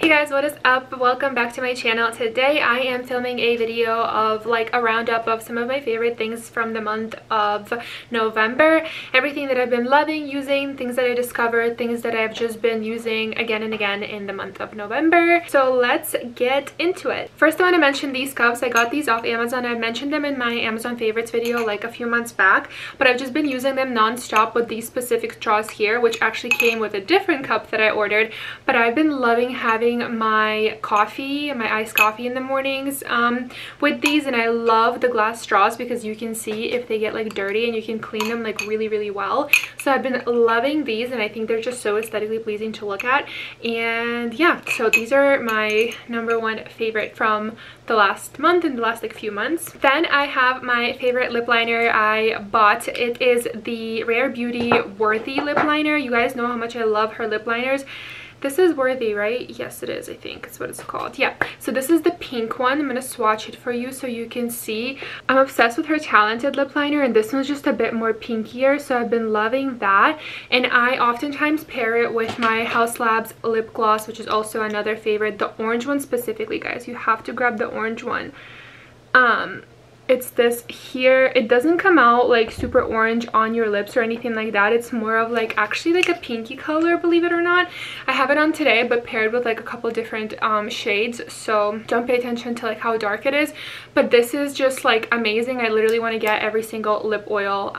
Hey guys, what is up? Welcome back to my channel. Today I am filming a video of like a roundup of some of my favorite things from the month of November. Everything that I've been loving using, things that I discovered, things that I've just been using again and again in the month of November. So let's get into it. First I want to mention these cups. I got these off Amazon. I mentioned them in my Amazon favorites video like a few months back, but I've just been using them non-stop with these specific straws here, which actually came with a different cup that I ordered. But I've been loving having my coffee, my iced coffee in the mornings with these, and I love the glass straws because you can see if they get like dirty and you can clean them like really well. So I've been loving these and I think they're just so aesthetically pleasing to look at. And yeah, so these are my #1 favorite from the last month and the last like few months. Then I have my favorite lip liner I bought. It is the Rare Beauty Worthy lip liner. You guys know how much I love her lip liners. This is Worthy, right? Yes, it is. I think it's what it's called. Yeah. So this is the pink one. I'm going to swatch it for you so you can see. I'm obsessed with her Talented lip liner, and this one's just a bit more pinkier. So I've been loving that. And I oftentimes pair it with my Haus Labs lip gloss, which is also another favorite. The orange one specifically, guys. You have to grab the orange one. It's this here. It doesn't come out like super orange on your lips or anything like that. It's more of like actually like a pinky color, believe it or not. I have it on today but paired with like a couple different shades, so don't pay attention to like how dark it is, but this is just like amazing. I literally want to get every single lip oil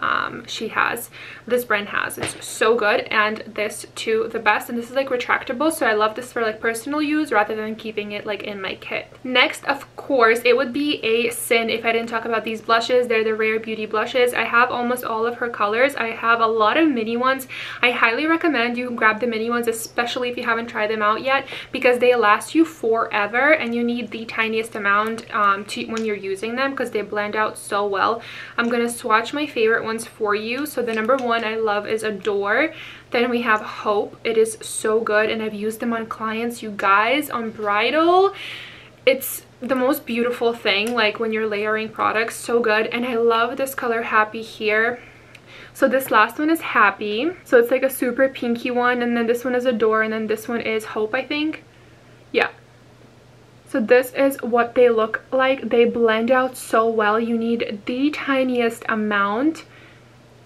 this brand has. It's so good, and this too the best. And this is like retractable, so I love this for like personal use rather than keeping it like in my kit. Next, of course, it would be a sin if I didn't talk about these blushes. They're the Rare Beauty blushes. I have almost all of her colors. I have a lot of mini ones. I highly recommend you grab the mini ones, especially if you haven't tried them out yet, because they last you forever and you need the tiniest amount when you're using them because they blend out so well. I'm gonna swatch my favorite ones for you. So the #1 I love is Adore. Then we have Hope. It is so good and I've used them on clients, you guys, on bridal. It's the most beautiful thing, like when you're layering products, so good. And I love this color Happy here. So this last one is Happy, so it's like a super pinky one, and then this one is Adore, and then this one is Hope, I think. Yeah, so this is what they look like. They blend out so well. You need the tiniest amount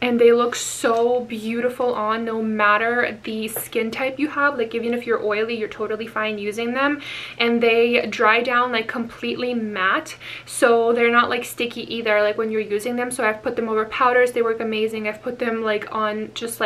and they look so beautiful on no matter the skin type you have. Like even if you're oily, you're totally fine using them, and they dry down like completely matte, so they're not like sticky either like when you're using them. So I've put them over powders, they work amazing. I've put them like on just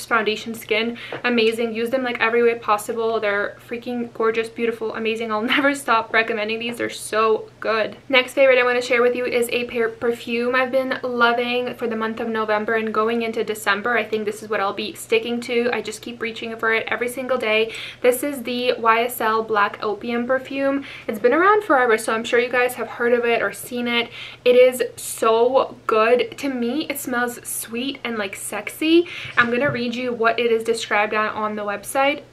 foundation skin, amazing. Use them like every way possible. They're freaking gorgeous, beautiful, amazing. I'll never stop recommending these. They're so good. Next favorite I want to share with you is a perfume I've been loving for the month of November and going into December. I think this is what I'll be sticking to. I just keep reaching for it every single day. This is the YSL Black Opium perfume. It's been around forever, so I'm sure you guys have heard of it or seen it. It is so good. To me, it smells sweet and like sexy. I'm gonna read you what it is described on the website.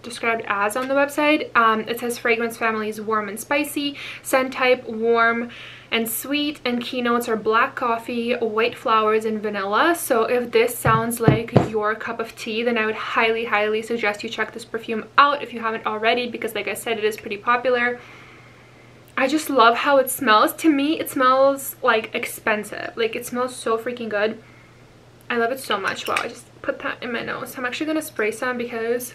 It says fragrance family is warm and spicy, scent type warm and sweet, and keynotes are black coffee, white flowers, and vanilla. So if this sounds like your cup of tea, then I would highly suggest you check this perfume out if you haven't already, because like I said, it is pretty popular. I just love how it smells. To me, it smells like expensive. Like it smells so freaking good. I love it so much. Wow, I just put that in my nose. I'm actually gonna spray some because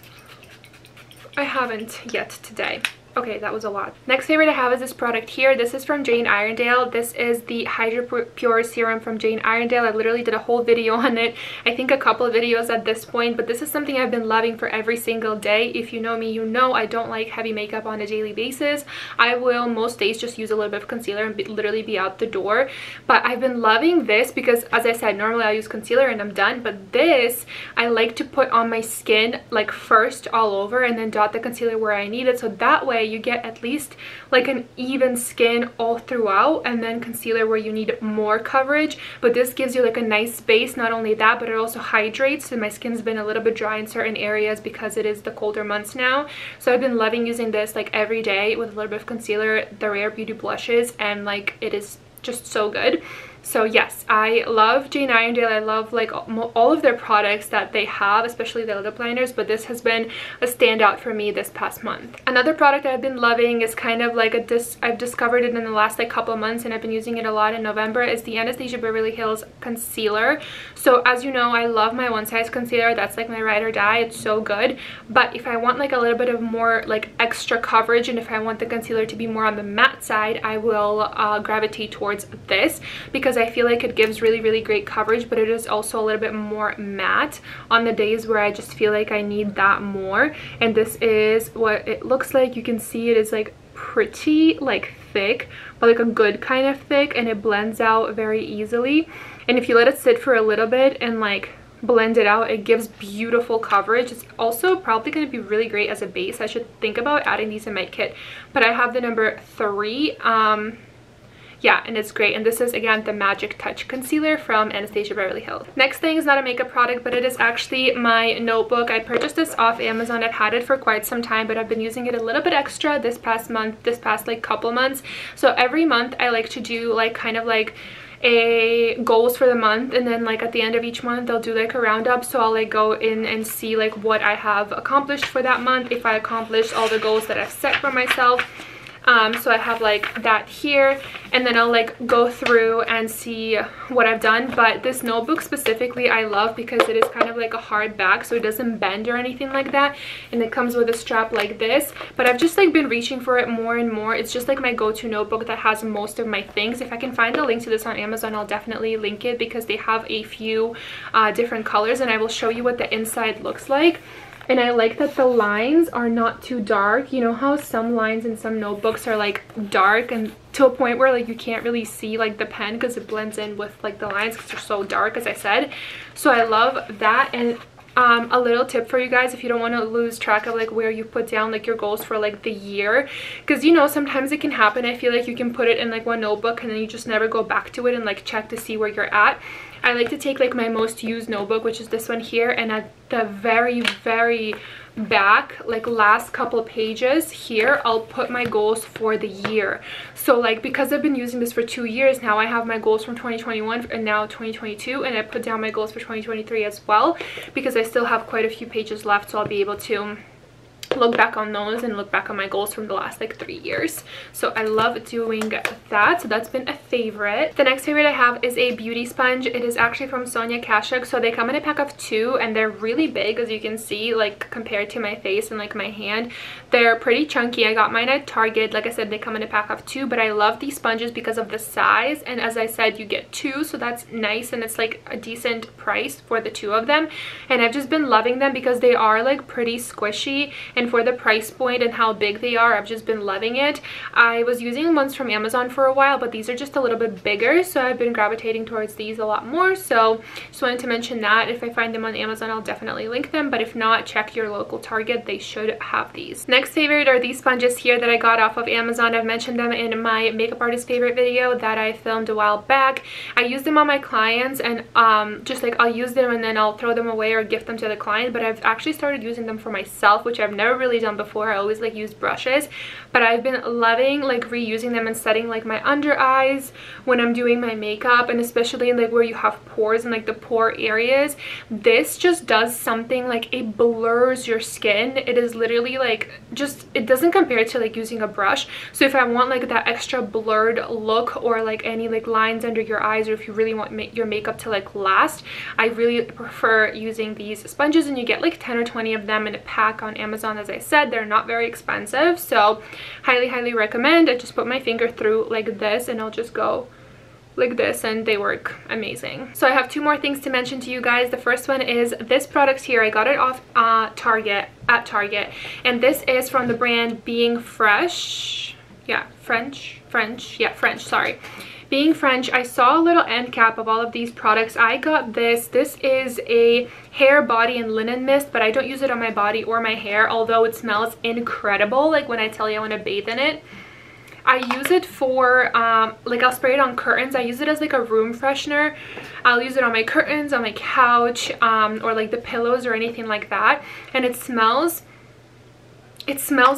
I haven't yet today. Okay, that was a lot. Next favorite I have is this product here. This is from Iredale. This is the HyroPure serum from Iredale. I literally did a whole video on it. I think a couple of videos at this point, but this is something I've been loving for every single day. If you know me, you know I don't like heavy makeup on a daily basis. I will most days just use a little bit of concealer and literally be out the door. But I've been loving this because, as I said, normally I'll use concealer and I'm done. But this, I like to put on my skin like first all over and then dot the concealer where I need it. So that way you get at least like an even skin all throughout, and then concealer where you need more coverage. But this gives you like a nice base. Not only that, but it also hydrates. So my skin's been a little bit dry in certain areas because it is the colder months now. So I've been loving using this like every day with a little bit of concealer, the Rare Beauty blushes, and like it is just so good. So yes, I love Jane Iredale. I love like all of their products that they have, especially the lip liners, but this has been a standout for me this past month. Another product I've been loving is kind of like I've discovered it in the last like couple of months, and I've been using it a lot in November, is the Anastasia Beverly Hills concealer. So as you know, I love my one size concealer. That's like my ride or die. It's so good. But if I want like a little bit of more like extra coverage, and if I want the concealer to be more on the matte side, I will gravitate towards this, because I feel like it gives really great coverage, but it is also a little bit more matte on the days where I just feel like I need that more. And this is what it looks like. You can see it is like pretty like thick, but like a good kind of thick, and it blends out very easily. And if you let it sit for a little bit and like blend it out, it gives beautiful coverage. It's also probably going to be really great as a base. I should think about adding these in my kit, but I have the number 3. Yeah, and it's great. And this is again the Magic Touch concealer from Anastasia Beverly Hills. Next thing is not a makeup product, but it is actually my notebook. I purchased this off Amazon. I've had it for quite some time, but I've been using it a little bit extra this past month, this past like couple months. So every month I like to do like kind of like a goals for the month, and then like at the end of each month they'll do like a roundup. So I'll like go in and see like what I have accomplished for that month, if I accomplished all the goals that I've set for myself. So I have like that here, and then I'll like go through and see what I've done. But this notebook specifically I love because it is kind of like a hard back, so it doesn't bend or anything like that, and it comes with a strap like this. But I've just like been reaching for it more and more. It's just like my go-to notebook that has most of my things. If I can find the link to this on Amazon, I'll definitely link it, because they have a few different colors, and I will show you what the inside looks like. And I like that the lines are not too dark. You know how some lines in some notebooks are like dark and to a point where like you can't really see like the pen because it blends in with like the lines because they're so dark, as I said. So I love that. And a little tip for you guys, if you don't want to lose track of like where you put down like your goals for like the year, because you know sometimes it can happen. I feel like you can put it in like one notebook and then you just never go back to it and like check to see where you're at. I like to take like my most used notebook, which is this one here, and at the very back, like last couple pages here, I'll put my goals for the year. So like because I've been using this for 2 years now, I have my goals from 2021 and now 2022, and I put down my goals for 2023 as well, because I still have quite a few pages left, so I'll be able to look back on those and look back on my goals from the last like 3 years. So I love doing that. So that's been a favorite. The next favorite I have is a beauty sponge. It is actually from Sonia Kashuk. So they come in a pack of 2, and they're really big, as you can see, like compared to my face and like my hand. They're pretty chunky. I got mine at Target. Like I said, they come in a pack of 2, but I love these sponges because of the size, and as I said, you get 2, so that's nice, and it's like a decent price for the 2 of them. And I've just been loving them because they are like pretty squishy, and for the price point and how big they are, I've just been loving it. I was using ones from Amazon for a while, but these are just a little bit bigger, so I've been gravitating towards these a lot more. So just wanted to mention that. If I find them on Amazon, I'll definitely link them, but if not, check your local Target. They should have these. Next favorite are these sponges here that I got off of Amazon. I've mentioned them in my makeup artist favorite video that I filmed a while back. I use them on my clients, and just like I'll use them and then I'll throw them away or gift them to the client, but I've actually started using them for myself, which I've never really done before. I always like use brushes, but I've been loving like reusing them and setting like my under eyes when I'm doing my makeup, and especially like where you have pores and like the pore areas. This just does something, like it blurs your skin. It is literally like just, it doesn't compare to like using a brush. So if I want like that extra blurred look, or like any like lines under your eyes, or if you really want your makeup to like last, I really prefer using these sponges. And you get like 10 or 20 of them in a pack on Amazon. As I said, they're not very expensive, so highly recommend. I just put my finger through like this, and I'll just go like this, and they work amazing. So I have 2 more things to mention to you guys. The first one is this product here. I got it off Target, and this is from the brand Being Fresh. Yeah, French, sorry. Being French. I saw a little end cap of all of these products. I got this. This is a hair, body, and linen mist, but I don't use it on my body or my hair, although it smells incredible. Like when I tell you I want to bathe in it. I use it for like I'll spray it on curtains. I use it as like a room freshener. I'll use it on my curtains, on my couch, or like the pillows or anything like that. And it smells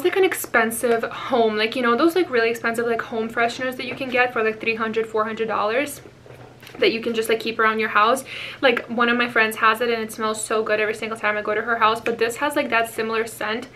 like an expensive home, like, you know, those like really expensive like home fresheners that you can get for like $300, $400. that you can just like keep around your house. Like one of my friends has it and it smells so good every single time I go to her house, but this has like that similar scent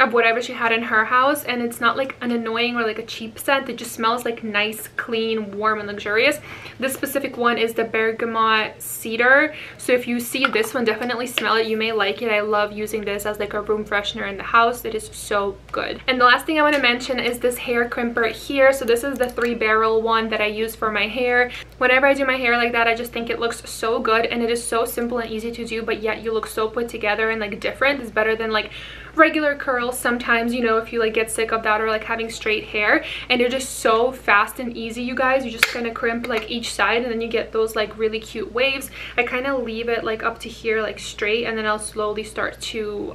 of whatever she had in her house, and it's not like an annoying or like a cheap scent. It just smells like nice, clean, warm, and luxurious. This specific one is the Bergamot Cedar, so if you see this one, definitely smell it. You may like it. I love using this as like a room freshener in the house. It is so good. And the last thing I want to mention is this hair crimper here. So this is the 3-barrel one that I use for my hair. Whenever I do my hair like that, I just think it looks so good, and it is so simple and easy to do, but yet you look so put together and like different. It's better than like regular curls sometimes, you know, if you like get sick of that, or like having straight hair. And they're just so fast and easy, you guys. You just kind of crimp like each side, and then you get those like really cute waves. I kind of leave it like up to here, like straight, and then I'll slowly start to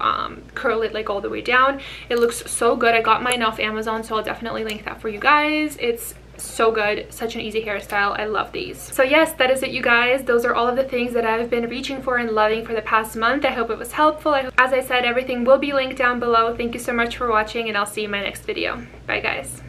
curl it like all the way down. It looks so good. I got mine off Amazon, so I'll definitely link that for you guys. It's so good, such an easy hairstyle. I love these. So yes, that is it, you guys. Those are all of the things that I've been reaching for and loving for the past month. I hope it was helpful. As I said, everything will be linked down below. Thank you so much for watching, and I'll see you in my next video. Bye guys.